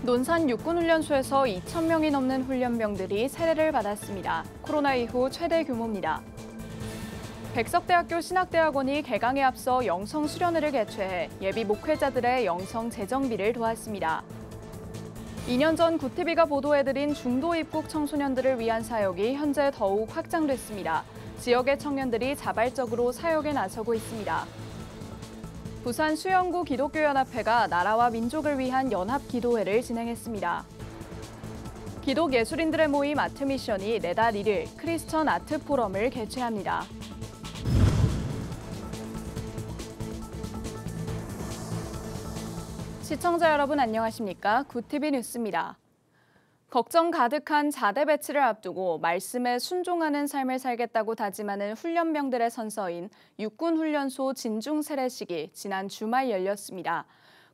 논산 육군훈련소에서 2,000명이 넘는 훈련병들이 세례를 받았습니다. 코로나 이후 최대 규모입니다. 백석대학교 신학대학원이 개강에 앞서 영성 수련회를 개최해 예비 목회자들의 영성 재정비를 도왔습니다. 2년 전 구티비가 보도해드린 중도 입국 청소년들을 위한 사역이 현재 더욱 확장됐습니다. 지역의 청년들이 자발적으로 사역에 나서고 있습니다. 부산 수영구 기독교연합회가 나라와 민족을 위한 연합기도회를 진행했습니다. 기독예술인들의 모임 아트미션이 내달 1일 크리스천 아트포럼을 개최합니다. 시청자 여러분 안녕하십니까? 구티비 뉴스입니다. 걱정 가득한 자대 배치를 앞두고 말씀에 순종하는 삶을 살겠다고 다짐하는 훈련병들의 선서인 육군훈련소 진중 세례식이 지난 주말 열렸습니다.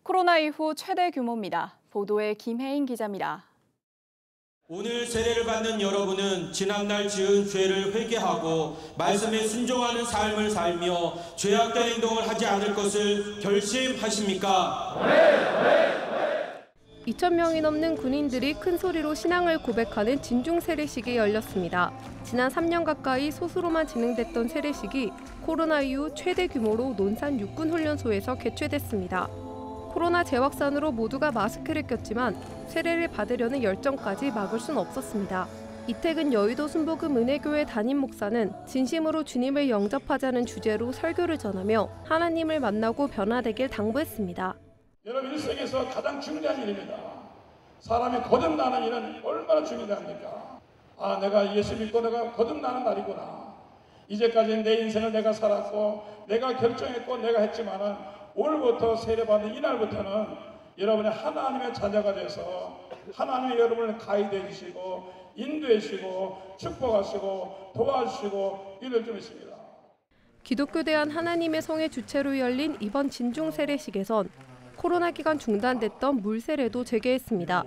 코로나 이후 최대 규모입니다. 보도에 김혜인 기자입니다. 오늘 세례를 받는 여러분은 지난날 지은 죄를 회개하고 말씀에 순종하는 삶을 살며 죄악된 행동을 하지 않을 것을 결심하십니까? 2,000명이 넘는 군인들이 큰 소리로 신앙을 고백하는 진중 세례식이 열렸습니다. 지난 3년 가까이 소수로만 진행됐던 세례식이 코로나 이후 최대 규모로 논산 육군훈련소에서 개최됐습니다. 코로나 재확산으로 모두가 마스크를 꼈지만 세례를 받으려는 열정까지 막을 순 없었습니다. 이태근 여의도 순복음 은혜교회 담임 목사는 진심으로 주님을 영접하자는 주제로 설교를 전하며 하나님을 만나고 변화되길 당부했습니다. 여러분 일생에서 가장 중요한 일입니다. 사람이 거듭나는 일은 얼마나 중요합니까? 내가 예수 믿고 내가 거듭나는 날이구나. 이제까지 내 인생을 내가 살았고 내가 결정했고 내가 했지만은 오늘부터 세례받는 이날부터는 여러분이 하나님의 자녀가 돼서 하나님이 여러분을 가이드해 주시고 인도해 주시고 축복하시고 도와주시고 이럴 줄 믿습니다. 기독교 대한 하나님의 성의 주체로 열린 이번 진중 세례식에선 코로나 기간 중단됐던 물세례도 재개했습니다.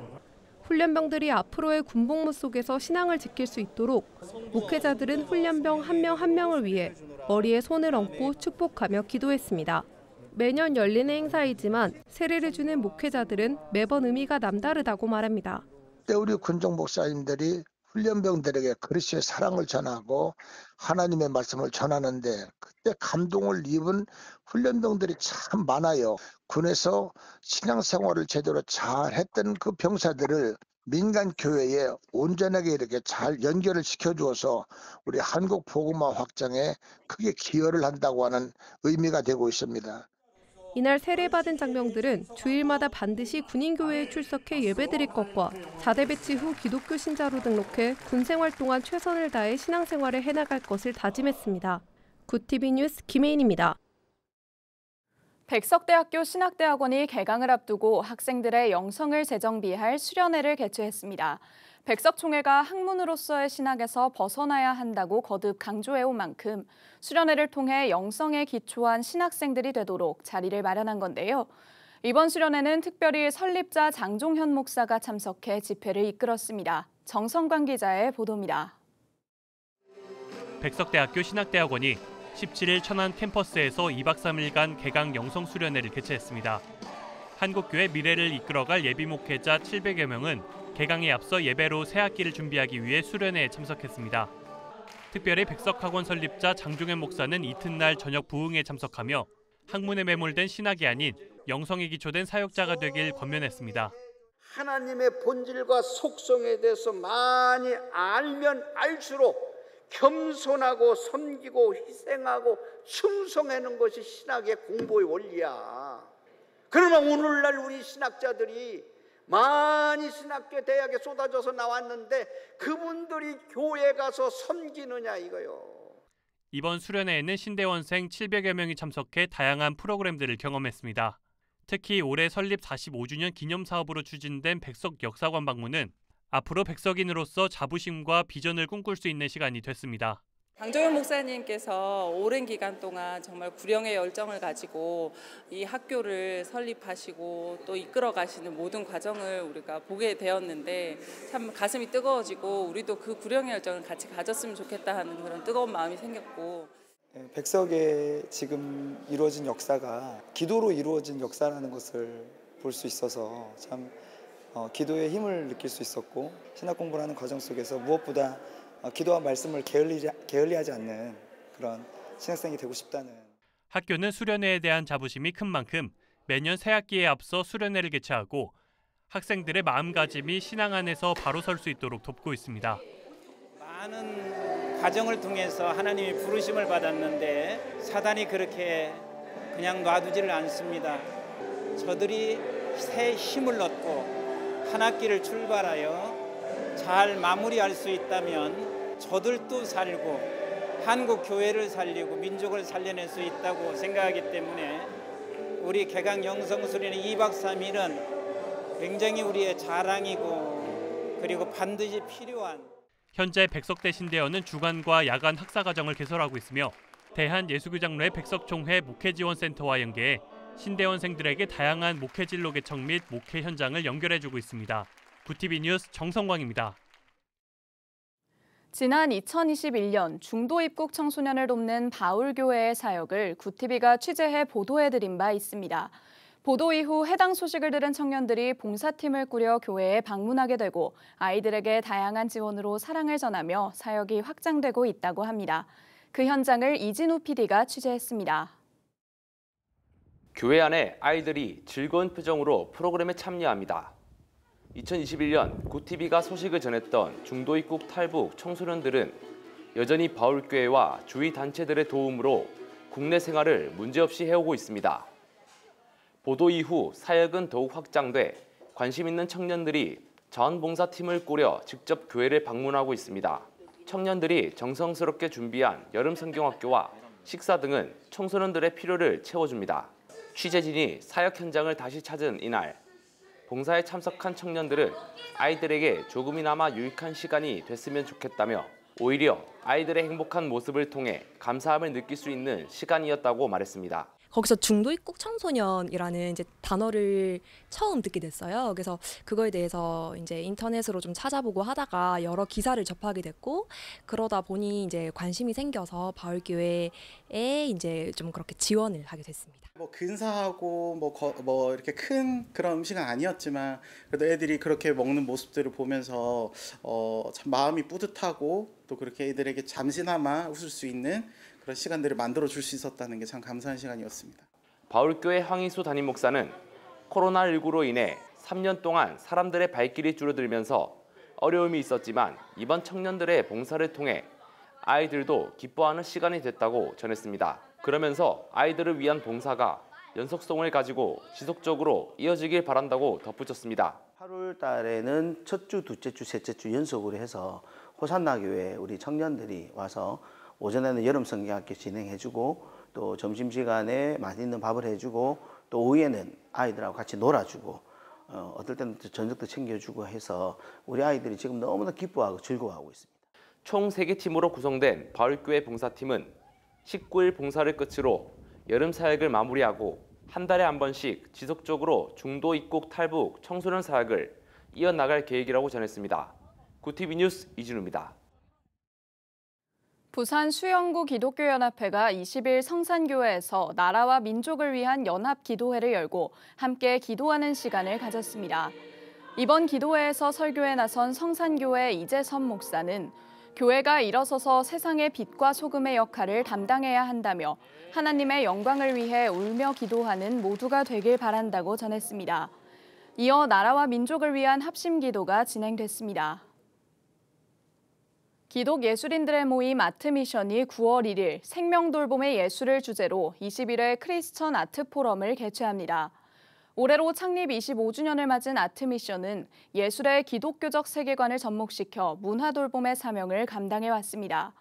훈련병들이 앞으로의 군복무 속에서 신앙을 지킬 수 있도록 목회자들은 훈련병 한 명 한 명을 위해 머리에 손을 얹고 축복하며 기도했습니다. 매년 열리는 행사이지만 세례를 주는 목회자들은 매번 의미가 남다르다고 말합니다. 그때 우리 군종 목사님들이 훈련병들에게 그리스도의 사랑을 전하고 하나님의 말씀을 전하는데 그때 감동을 입은 훈련병들이 참 많아요. 군에서 신앙생활을 제대로 잘 했던 그 병사들을 민간 교회에 온전하게 이렇게 잘 연결을 시켜주어서 우리 한국 복음화 확장에 크게 기여를 한다고 하는 의미가 되고 있습니다. 이날 세례받은 장병들은 주일마다 반드시 군인교회에 출석해 예배드릴 것과 자대 배치 후 기독교 신자로 등록해 군생활 동안 최선을 다해 신앙생활을 해나갈 것을 다짐했습니다. 구티비 뉴스 김혜인입니다. 백석대학교 신학대학원이 개강을 앞두고 학생들의 영성을 재정비할 수련회를 개최했습니다. 백석총회가 학문으로서의 신학에서 벗어나야 한다고 거듭 강조해온 만큼 수련회를 통해 영성에 기초한 신학생들이 되도록 자리를 마련한 건데요. 이번 수련회는 특별히 설립자 장종현 목사가 참석해 집회를 이끌었습니다. 정성관 기자의 보도입니다. 백석대학교 신학대학원이 17일 천안 캠퍼스에서 2박 3일간 개강 영성 수련회를 개최했습니다. 한국교회 미래를 이끌어갈 예비 목회자 700여 명은 개강에 앞서 예배로 새 학기를 준비하기 위해 수련회에 참석했습니다. 특별히 백석학원 설립자 장종현 목사는 이튿날 저녁 부흥에 참석하며 학문에 매몰된 신학이 아닌 영성에 기초된 사역자가 되길 권면했습니다. 하나님의 본질과 속성에 대해서 많이 알면 알수록 겸손하고 섬기고 희생하고 충성하는 것이 신학의 공부의 원리야. 그러면 오늘날 우리 신학자들이 많이 신학교 대학에 쏟아져서 나왔는데 그분들이 교회 가서 섬기느냐 이거요. 이번 수련회에는 신대원생 700여 명이 참석해 다양한 프로그램들을 경험했습니다. 특히 올해 설립 45주년 기념사업으로 추진된 백석 역사관 방문은 앞으로 백석인으로서 자부심과 비전을 꿈꿀 수 있는 시간이 됐습니다. 장종현 목사님께서 오랜 기간 동안 정말 구령의 열정을 가지고 이 학교를 설립하시고 또 이끌어 가시는 모든 과정을 우리가 보게 되었는데 참 가슴이 뜨거워지고 우리도 그 구령의 열정을 같이 가졌으면 좋겠다 하는 그런 뜨거운 마음이 생겼고, 백석에 지금 이루어진 역사가 기도로 이루어진 역사라는 것을 볼 수 있어서 참 기도의 힘을 느낄 수 있었고 신학 공부를 하는 과정 속에서 무엇보다 기도와 말씀을 게을리하지 않는 그런 신학생이 되고 싶다는. 학교는 수련회에 대한 자부심이 큰 만큼 매년 새학기에 앞서 수련회를 개최하고 학생들의 마음가짐이 신앙 안에서 바로 설 수 있도록 돕고 있습니다. 많은 과정을 통해서 하나님이 부르심을 받았는데 사단이 그렇게 그냥 놔두지를 않습니다. 저들이 새 힘을 얻고 한 학기를 출발하여 잘 마무리할 수 있다면 저들도 살고 한국 교회를 살리고 민족을 살려낼 수 있다고 생각하기 때문에 우리 개강 영성수련회 2박 3일은 굉장히 우리의 자랑이고 그리고 반드시 필요한. 현재 백석대 신대원은 주간과 야간 학사 과정을 개설하고 있으며 대한예수교장로회 백석총회 목회지원센터와 연계해 신대원생들에게 다양한 목회 진로 개척 및 목회 현장을 연결해주고 있습니다. 구티비 뉴스 정성광입니다. 지난 2021년 중도 입국 청소년을 돕는 바울교회의 사역을 구티비가 취재해 보도해드린 바 있습니다. 보도 이후 해당 소식을 들은 청년들이 봉사팀을 꾸려 교회에 방문하게 되고 아이들에게 다양한 지원으로 사랑을 전하며 사역이 확장되고 있다고 합니다. 그 현장을 이진우 PD가 취재했습니다. 교회 안에 아이들이 즐거운 표정으로 프로그램에 참여합니다. 2021년 구티비가 소식을 전했던 중도 입국 탈북 청소년들은 여전히 바울교회와 주위 단체들의 도움으로 국내 생활을 문제없이 해오고 있습니다. 보도 이후 사역은 더욱 확장돼 관심 있는 청년들이 자원봉사팀을 꾸려 직접 교회를 방문하고 있습니다. 청년들이 정성스럽게 준비한 여름 성경학교와 식사 등은 청소년들의 필요를 채워줍니다. 취재진이 사역 현장을 다시 찾은 이날, 봉사에 참석한 청년들은 아이들에게 조금이나마 유익한 시간이 됐으면 좋겠다며 오히려 아이들의 행복한 모습을 통해 감사함을 느낄 수 있는 시간이었다고 말했습니다. 거기서 중도 입국 청소년이라는 이제 단어를 처음 듣게 됐어요. 그래서 그거에 대해서 이제 인터넷으로 좀 찾아보고 하다가 여러 기사를 접하게 됐고 그러다 보니 이제 관심이 생겨서 바울교회에 이제 좀 그렇게 지원을 하게 됐습니다. 뭐 근사하고 뭐 이렇게 큰 그런 음식은 아니었지만 그래도 애들이 그렇게 먹는 모습들을 보면서 참 마음이 뿌듯하고 또 그렇게 애들에게 잠시나마 웃을 수 있는 그런 시간들을 만들어 줄 수 있었다는 게 참 감사한 시간이었습니다. 바울교회 황희수 담임 목사는 코로나19로 인해 3년 동안 사람들의 발길이 줄어들면서 어려움이 있었지만 이번 청년들의 봉사를 통해 아이들도 기뻐하는 시간이 됐다고 전했습니다. 그러면서 아이들을 위한 봉사가 연속성을 가지고 지속적으로 이어지길 바란다고 덧붙였습니다. 8월 달에는 첫 주, 둘째 주, 셋째 주 연속으로 해서 호산나 교회 우리 청년들이 와서 오전에는 여름 성경학교 진행해주고 또 점심시간에 맛있는 밥을 해주고 또 오후에는 아이들하고 같이 놀아주고 어떨 때는 저녁도 챙겨주고 해서 우리 아이들이 지금 너무나 기뻐하고 즐거워하고 있습니다. 총 3개 팀으로 구성된 바울교회 봉사팀은 19일 봉사를 끝으로 여름 사역을 마무리하고 한 달에 한 번씩 지속적으로 중도 입국 탈북 청소년 사역을 이어나갈 계획이라고 전했습니다. 구티비 뉴스 이진우입니다. 부산 수영구 기독교연합회가 20일 성산교회에서 나라와 민족을 위한 연합 기도회를 열고 함께 기도하는 시간을 가졌습니다. 이번 기도회에서 설교에 나선 성산교회 이재선 목사는 교회가 일어서서 세상의 빛과 소금의 역할을 담당해야 한다며 하나님의 영광을 위해 울며 기도하는 모두가 되길 바란다고 전했습니다. 이어 나라와 민족을 위한 합심 기도가 진행됐습니다. 기독 예술인들의 모임 아트미션이 9월 1일 생명돌봄의 예술을 주제로 21회 크리스천 아트포럼을 개최합니다. 올해로 창립 25주년을 맞은 아트미션은 예술의 기독교적 세계관을 접목시켜 문화돌봄의 사명을 감당해왔습니다.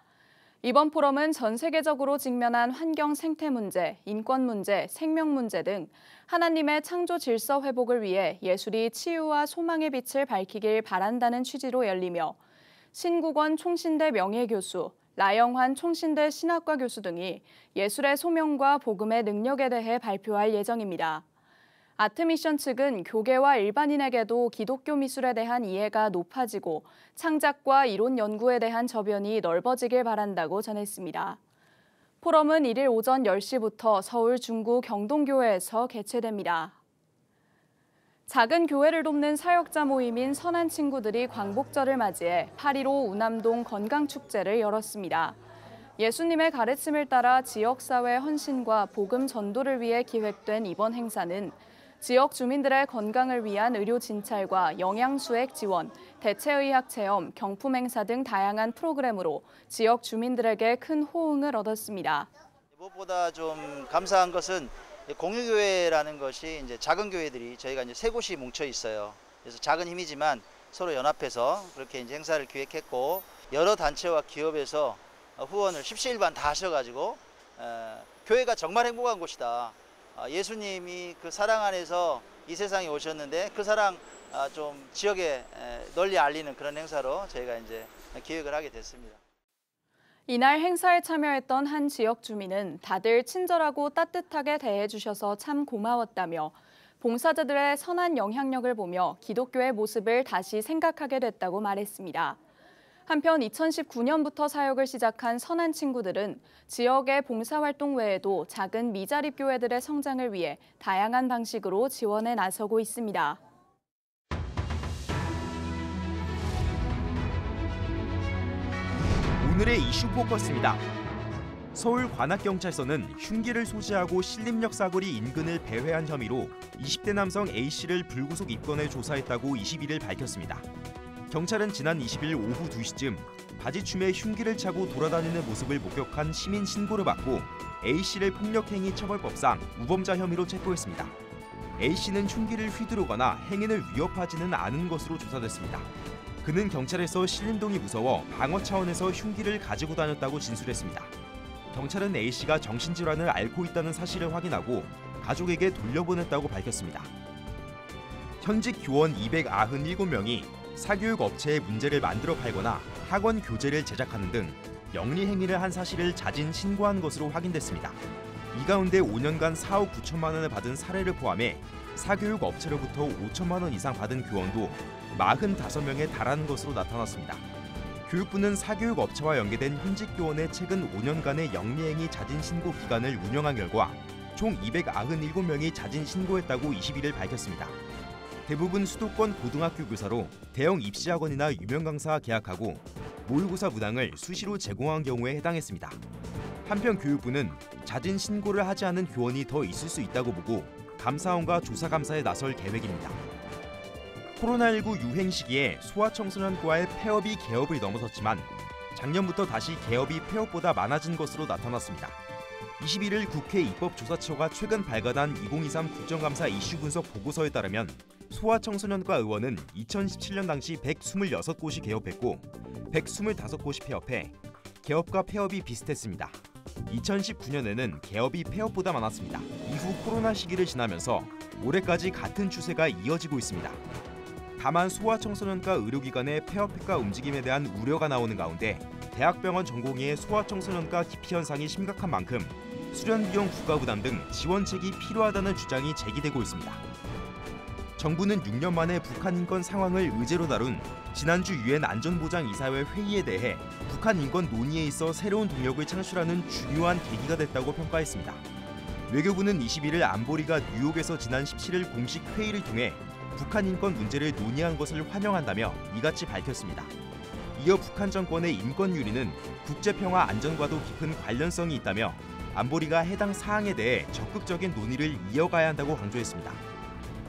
이번 포럼은 전 세계적으로 직면한 환경 생태 문제, 인권 문제, 생명 문제 등 하나님의 창조 질서 회복을 위해 예술이 치유와 소망의 빛을 밝히길 바란다는 취지로 열리며 신국원 총신대 명예교수, 라영환 총신대 신학과 교수 등이 예술의 소명과 복음의 능력에 대해 발표할 예정입니다. 아트미션 측은 교계와 일반인에게도 기독교 미술에 대한 이해가 높아지고 창작과 이론 연구에 대한 저변이 넓어지길 바란다고 전했습니다. 포럼은 1일 오전 10시부터 서울 중구 경동교회에서 개최됩니다. 작은 교회를 돕는 사역자 모임인 선한 친구들이 광복절을 맞이해 8.15 우남동 건강축제를 열었습니다. 예수님의 가르침을 따라 지역사회 헌신과 복음 전도를 위해 기획된 이번 행사는 지역 주민들의 건강을 위한 의료 진찰과 영양수액 지원, 대체의학 체험, 경품 행사 등 다양한 프로그램으로 지역 주민들에게 큰 호응을 얻었습니다. 무엇보다 좀 감사한 것은 공유교회라는 것이 이제 작은 교회들이 저희가 이제 3곳이 뭉쳐 있어요. 그래서 작은 힘이지만 서로 연합해서 그렇게 이제 행사를 기획했고 여러 단체와 기업에서 후원을 십시일반 다 하셔가지고 교회가 정말 행복한 곳이다. 예수님이 그 사랑 안에서 이 세상에 오셨는데 그 사랑 좀 지역에 널리 알리는 그런 행사로 저희가 이제 기획을 하게 됐습니다. 이날 행사에 참여했던 한 지역 주민은 다들 친절하고 따뜻하게 대해주셔서 참 고마웠다며 봉사자들의 선한 영향력을 보며 기독교의 모습을 다시 생각하게 됐다고 말했습니다. 한편 2019년부터 사역을 시작한 선한 친구들은 지역의 봉사활동 외에도 작은 미자립 교회들의 성장을 위해 다양한 방식으로 지원에 나서고 있습니다. 오늘의 이슈 포커스입니다. 서울 관악경찰서는 흉기를 소지하고 신림역 사거리 인근을 배회한 혐의로 20대 남성 A씨를 불구속 입건해 조사했다고 21일 밝혔습니다. 경찰은 지난 20일 오후 2시쯤 바지춤에 흉기를 차고 돌아다니는 모습을 목격한 시민 신고를 받고 A씨를 폭력행위 처벌법상 우범자 혐의로 체포했습니다. A씨는 흉기를 휘두르거나 행인을 위협하지는 않은 것으로 조사됐습니다. 그는 경찰에서 신림동이 무서워 방어 차원에서 흉기를 가지고 다녔다고 진술했습니다. 경찰은 A씨가 정신질환을 앓고 있다는 사실을 확인하고 가족에게 돌려보냈다고 밝혔습니다. 현직 교원 297명이 사교육 업체에 문제를 만들어 팔거나 학원 교재를 제작하는 등 영리 행위를 한 사실을 자진 신고한 것으로 확인됐습니다. 이 가운데 5년간 4억 9천만 원을 받은 사례를 포함해 사교육 업체로부터 5천만 원 이상 받은 교원도 45명에 달하는 것으로 나타났습니다. 교육부는 사교육 업체와 연계된 현직 교원의 최근 5년간의 영리행위 자진 신고 기간을 운영한 결과 총 297명이 자진 신고했다고 21일 밝혔습니다. 대부분 수도권 고등학교 교사로 대형 입시학원이나 유명 강사와 계약하고 모의고사 문항을 수시로 제공한 경우에 해당했습니다. 한편 교육부는 자진 신고를 하지 않은 교원이 더 있을 수 있다고 보고 감사원과 조사 감사에 나설 계획입니다. 코로나19 유행 시기에 소아청소년과의 폐업이 개업을 넘어섰지만 작년부터 다시 개업이 폐업보다 많아진 것으로 나타났습니다. 21일 국회 입법조사처가 최근 발간한 2023 국정감사 이슈 분석 보고서에 따르면 소아청소년과 의원은 2017년 당시 126곳이 개업했고 125곳이 폐업해 개업과 폐업이 비슷했습니다. 2019년에는 개업이 폐업보다 많았습니다. 이후 코로나 시기를 지나면서 올해까지 같은 추세가 이어지고 있습니다. 다만 소아청소년과 의료기관의 폐업과 움직임에 대한 우려가 나오는 가운데 대학병원 전공의의 소아청소년과 기피 현상이 심각한 만큼 수련비용 부과 부담 등 지원책이 필요하다는 주장이 제기되고 있습니다. 정부는 6년 만에 북한 인권 상황을 의제로 다룬 지난주 유엔 안전보장이사회 회의에 대해 북한 인권 논의에 있어 새로운 동력을 창출하는 중요한 계기가 됐다고 평가했습니다. 외교부는 21일 안보리가 뉴욕에서 지난 17일 공식 회의를 통해 북한 인권 문제를 논의한 것을 환영한다며 이같이 밝혔습니다. 이어 북한 정권의 인권 유리는 국제평화 안전과도 깊은 관련성이 있다며 안보리가 해당 사항에 대해 적극적인 논의를 이어가야 한다고 강조했습니다.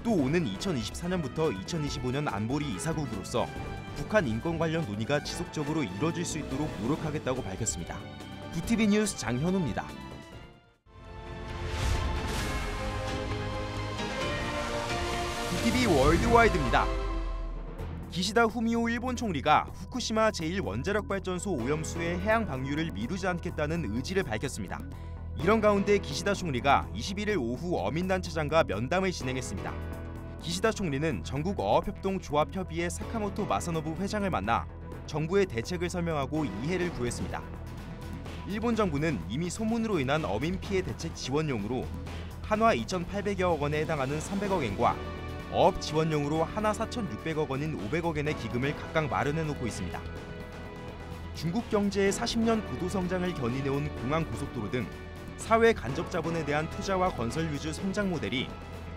또 오는 2024년부터 2025년 안보리 이사국으로서 북한 인권 관련 논의가 지속적으로 이뤄질 수 있도록 노력하겠다고 밝혔습니다. 부티비 뉴스 장현우입니다. 부티비 월드와이드입니다. 기시다 후미오 일본 총리가 후쿠시마 제1원자력발전소 오염수의 해양 방류를 미루지 않겠다는 의지를 밝혔습니다. 이런 가운데 기시다 총리가 21일 오후 어민단체장과 면담을 진행했습니다. 기시다 총리는 전국어업협동조합협의회 사카모토 마사노부 회장을 만나 정부의 대책을 설명하고 이해를 구했습니다. 일본 정부는 이미 소문으로 인한 어민 피해 대책 지원용으로 한화 2,800여억 원에 해당하는 300억 엔과 어업 지원용으로 한화 4,600억 원인 500억 엔의 기금을 각각 마련해놓고 있습니다. 중국 경제의 40년 고도 성장을 견인해온 공항 고속도로 등 사회 간접 자본에 대한 투자와 건설 위주 성장 모델이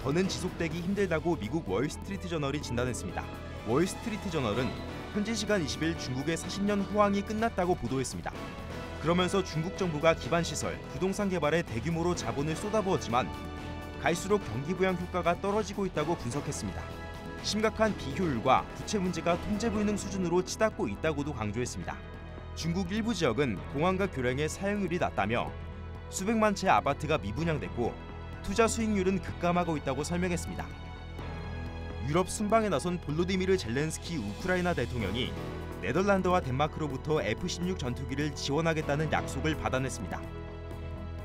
더는 지속되기 힘들다고 미국 월스트리트 저널이 진단했습니다. 월스트리트 저널은 현지 시간 20일 중국의 40년 호황이 끝났다고 보도했습니다. 그러면서 중국 정부가 기반시설, 부동산 개발에 대규모로 자본을 쏟아부었지만 갈수록 경기 부양 효과가 떨어지고 있다고 분석했습니다. 심각한 비효율과 부채 문제가 통제 불능 수준으로 치닫고 있다고도 강조했습니다. 중국 일부 지역은 공항과 교량의 사용률이 낮다며 수백만 채 아파트가 미분양됐고 투자 수익률은 급감하고 있다고 설명했습니다. 유럽 순방에 나선 볼로디미르 젤렌스키 우크라이나 대통령이 네덜란드와 덴마크로부터 F-16 전투기를 지원하겠다는 약속을 받아냈습니다.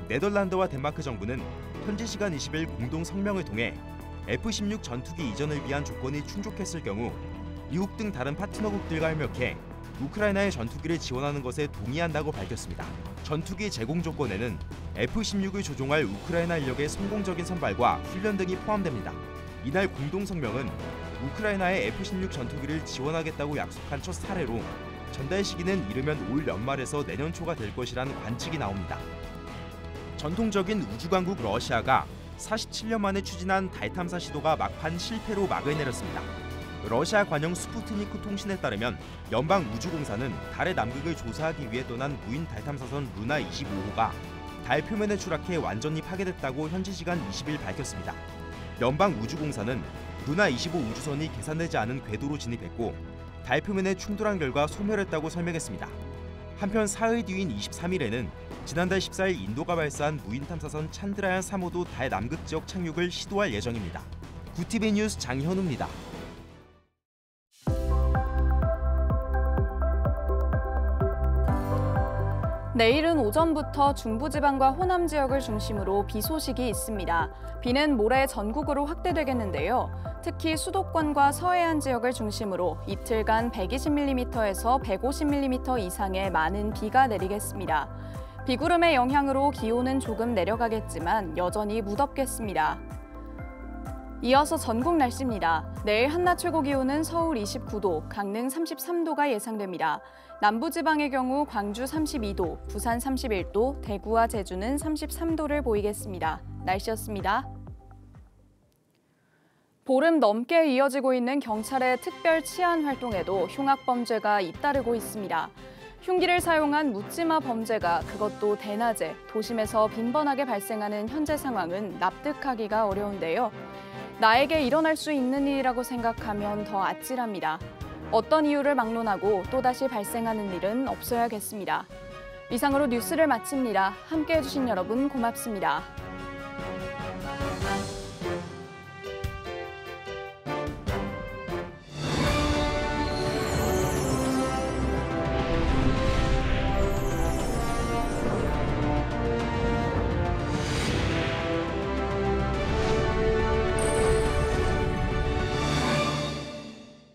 네덜란드와 덴마크 정부는 현지 시간 20일 공동 성명을 통해 F-16 전투기 이전을 위한 조건이 충족했을 경우 미국 등 다른 파트너국들과 협력해 우크라이나의 전투기를 지원하는 것에 동의한다고 밝혔습니다. 전투기 제공 조건에는 F-16을 조종할 우크라이나 인력의 성공적인 선발과 훈련 등이 포함됩니다. 이날 공동 성명은 우크라이나의 F-16 전투기를 지원하겠다고 약속한 첫 사례로 전달 시기는 이르면 올 연말에서 내년 초가 될 것이라는 관측이 나옵니다. 전통적인 우주강국 러시아가 47년 만에 추진한 달 탐사 시도가 막판 실패로 막을 내렸습니다. 러시아 관영 스푸트니크 통신에 따르면 연방우주공사는 달의 남극을 조사하기 위해 떠난 무인 달 탐사선 루나 25호가 달 표면에 추락해 완전히 파괴됐다고 현지 시간 20일 밝혔습니다. 연방우주공사는 루나 25 우주선이 계산되지 않은 궤도로 진입했고 달 표면에 충돌한 결과 소멸했다고 설명했습니다. 한편 사흘 뒤인 23일에는 지난달 14일 인도가 발사한 무인 탐사선 찬드라얀 3호도 달 남극 지역 착륙을 시도할 예정입니다. 구티비 뉴스 장현우입니다. 내일은 오전부터 중부지방과 호남 지역을 중심으로 비 소식이 있습니다. 비는 모레 전국으로 확대되겠는데요. 특히 수도권과 서해안 지역을 중심으로 이틀간 120mm에서 150mm 이상의 많은 비가 내리겠습니다. 비구름의 영향으로 기온은 조금 내려가겠지만 여전히 무덥겠습니다. 이어서 전국 날씨입니다. 내일 한낮 최고 기온은 서울 29도, 강릉 33도가 예상됩니다. 남부지방의 경우 광주 32도, 부산 31도, 대구와 제주는 33도를 보이겠습니다. 날씨였습니다. 보름 넘게 이어지고 있는 경찰의 특별 치안 활동에도 흉악범죄가 잇따르고 있습니다. 흉기를 사용한 묻지마 범죄가 그것도 대낮에 도심에서 빈번하게 발생하는 현재 상황은 납득하기가 어려운데요. 나에게 일어날 수 있는 일이라고 생각하면 더 아찔합니다. 어떤 이유를 막론하고 또다시 발생하는 일은 없어야겠습니다. 이상으로 뉴스를 마칩니다. 함께해 주신 여러분 고맙습니다.